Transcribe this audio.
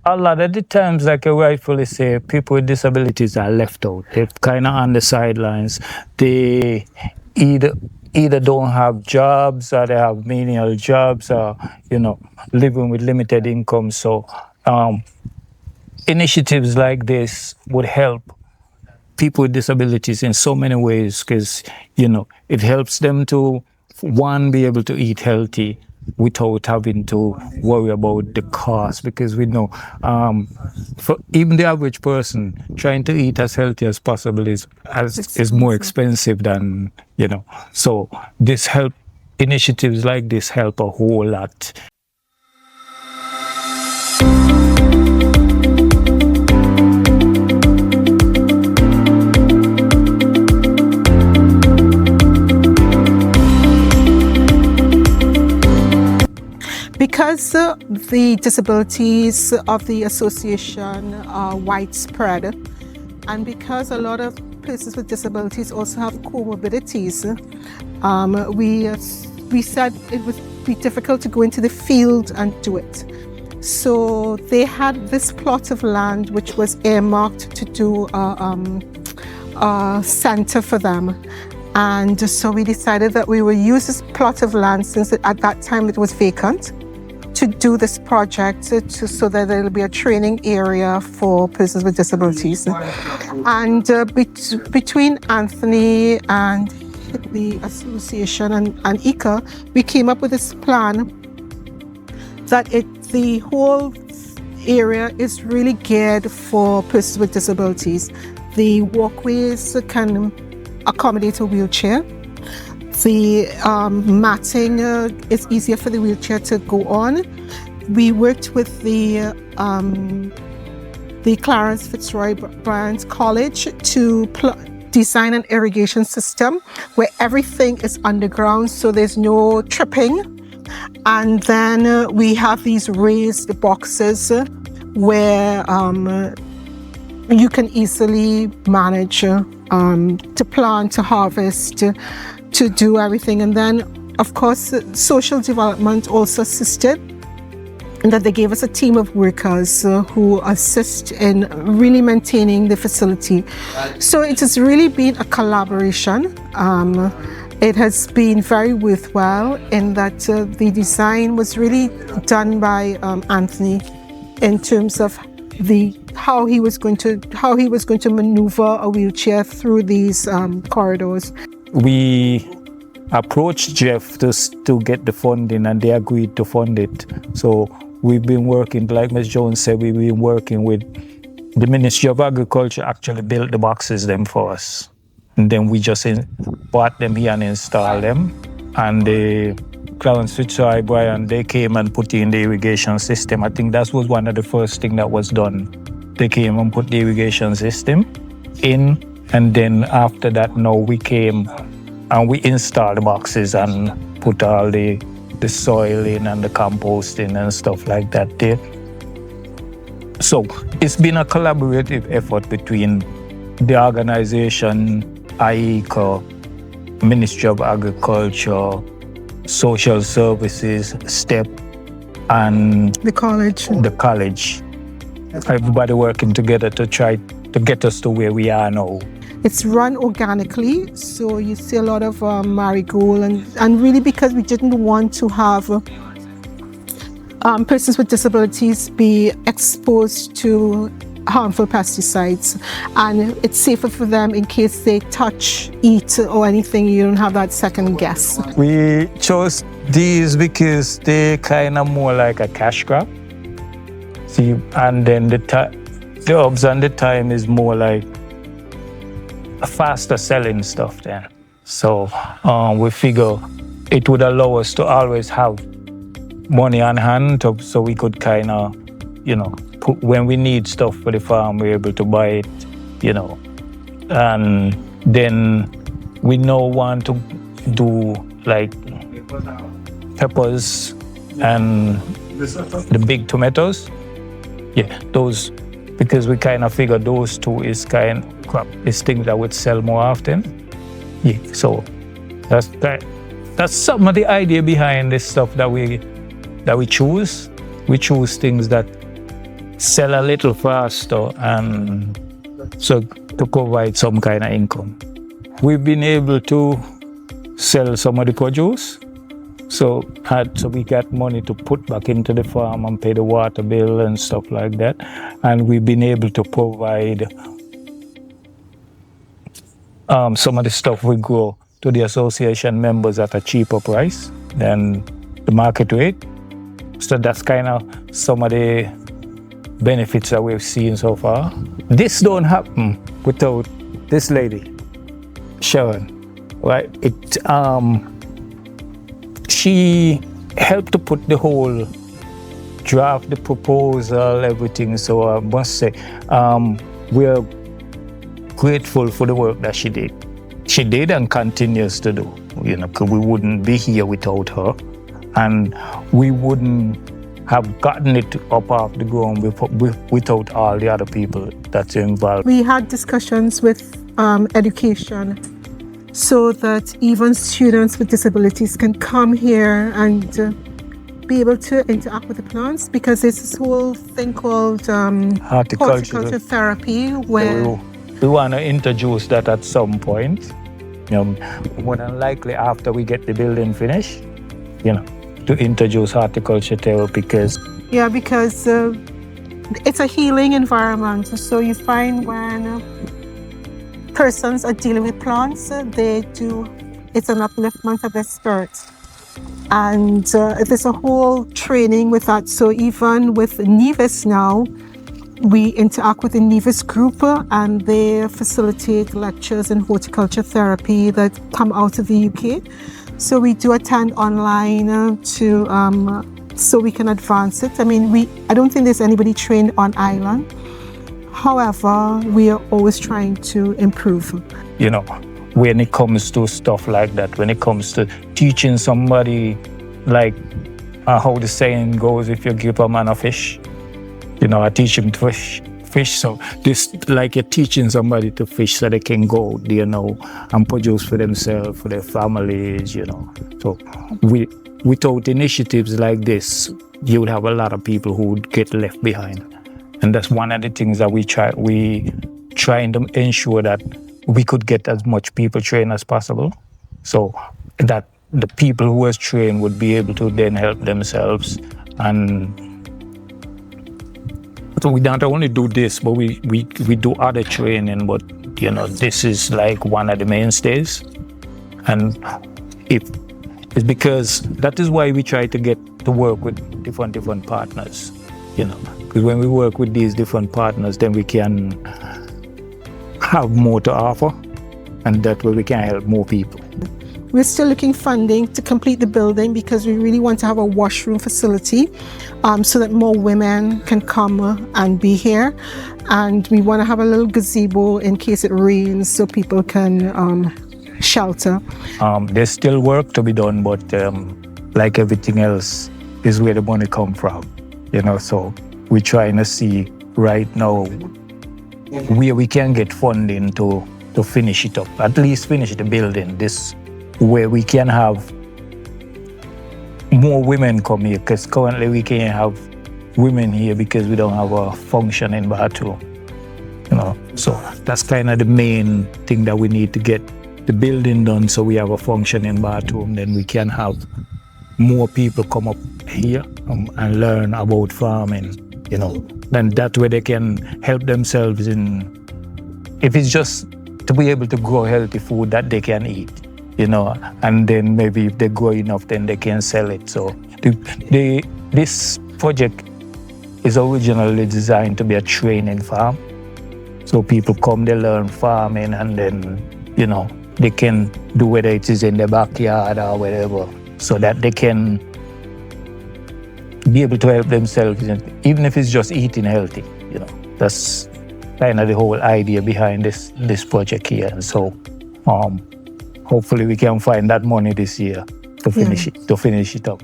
A lot of the times, like you rightfully say, people with disabilities are left out. They're kind of on the sidelines. They either don't have jobs, or they have menial jobs, or living with limited income. So initiatives like this would help people with disabilities in so many ways, because it helps them to, one, be able to eat healthy without having to worry about the cost, because we know for even the average person, trying to eat as healthy as possible is more expensive than so initiatives like this help a whole lot. Because the disabilities of the association are widespread, and because a lot of persons with disabilities also have comorbidities, we said it would be difficult to go into the field and do it. So they had this plot of land which was earmarked to do a center for them. And so we decided that we would use this plot of land, since at that time it was vacant, to do this project so that there will be a training area for persons with disabilities. And between Anthony and the association and IICA, we came up with this plan that the whole area is really geared for persons with disabilities. The walkways can accommodate a wheelchair. The matting is easier for the wheelchair to go on. We worked with the Clarence Fitzroy Bryant College to design an irrigation system where everything is underground, so there's no tripping. And then we have these raised boxes where you can easily manage to plant, to harvest, to do everything. And then, of course, social development also assisted, and that they gave us a team of workers who assist in really maintaining the facility. So it has really been a collaboration. It has been very worthwhile in that the design was really done by Anthony in terms of how he was going to maneuver a wheelchair through these corridors. We approached GEF to get the funding, and they agreed to fund it. So we've been working, like Ms. Jones said, we've been working with the Ministry of Agriculture. Actually built the boxes them for us, and then we just bought them here and installed them. And the Clarence Fitzroy Bryant, they came and put in the irrigation system. I think that was one of the first things that was done. They came and put the irrigation system in, and then after that, now we came and we installed the boxes and put all the soil in and the composting and stuff like that there. So it's been a collaborative effort between the organization, IICA, Ministry of Agriculture, Social Services, STEP, and the college. Everybody working together to try to get us to where we are now. It's run organically, so you see a lot of marigold, and really because we didn't want to have persons with disabilities be exposed to harmful pesticides, and it's safer for them in case they touch, eat, or anything. You don't have that second guess. We chose these because they're kind of more like a cash crop. See, and then the herbs and the thyme is more like a faster selling stuff then. So we figure it would allow us to always have money on hand, so we could kind of, when we need stuff for the farm, we're able to buy it, And then we now want to do like peppers and the big tomatoes. Yeah, those, because we kind of figure those two is things that would sell more often. Yeah, so that's some of the idea behind this stuff that we choose. We choose things that sell a little faster and so to provide some kind of income. We've been able to sell some of the produce, so we got money to put back into the farm and pay the water bill and stuff like that. And we've been able to provide some of the stuff we grow to the association members at a cheaper price than the market rate. So that's kind of some of the benefits that we've seen so far. This don't happen without this lady, Sharon, right? She helped to put the whole draft, the proposal, everything. So I must say, we're grateful for the work that she did. She did and continues to do, because we wouldn't be here without her. And we wouldn't have gotten it up off the ground without all the other people that's involved. We had discussions with education so that even students with disabilities can come here and be able to interact with the plants, because there's this whole thing called horticulture therapy where we want to introduce that at some point, more than likely after we get the building finished, to introduce horticulture therapy because it's a healing environment. So you find when persons are dealing with plants, it's an upliftment of their spirit. And there's a whole training with that. So even with Nevis now, we interact with the Nevis group and they facilitate lectures in horticulture therapy that come out of the UK. So we do attend online so we can advance it. I mean, I don't think there's anybody trained on island. However, we are always trying to improve. When it comes to stuff like that, when it comes to teaching somebody, like how the saying goes, if you give a man a fish, I teach him to fish. So this, like you're teaching somebody to fish so they can go, and produce for themselves, for their families, So without initiatives like this, you would have a lot of people who would get left behind. And that's one of the things that we trying to ensure that we could get as much people trained as possible, so that the people who was trained would be able to then help themselves. And so we don't only do this, but we do other training, but this is like one of the mainstays. And it's because that is why we try to get to work with different partners, because when we work with these different partners, then we can have more to offer, and that way we can help more people. We're still looking funding to complete the building because we really want to have a washroom facility so that more women can come and be here. And we want to have a little gazebo in case it rains so people can shelter. There's still work to be done, but like everything else is where the money comes from, so we're trying to see right now where we can get funding to finish it up, at least finish the building, this where we can have more women come here, because currently we can't have women here because we don't have a functioning bathroom, So that's kind of the main thing that we need to get the building done, so we have a functioning bathroom. Then we can have more people come up here and learn about farming, Then that way they can help themselves if it's just to be able to grow healthy food that they can eat, and then maybe if they grow enough, then they can sell it. So this project is originally designed to be a training farm. So people come, they learn farming, and then, they can do whether it is in their backyard or whatever, so that they can be able to help themselves, even if it's just eating healthy, That's kind of the whole idea behind this project here. And so hopefully we can find that money this year to finish it up.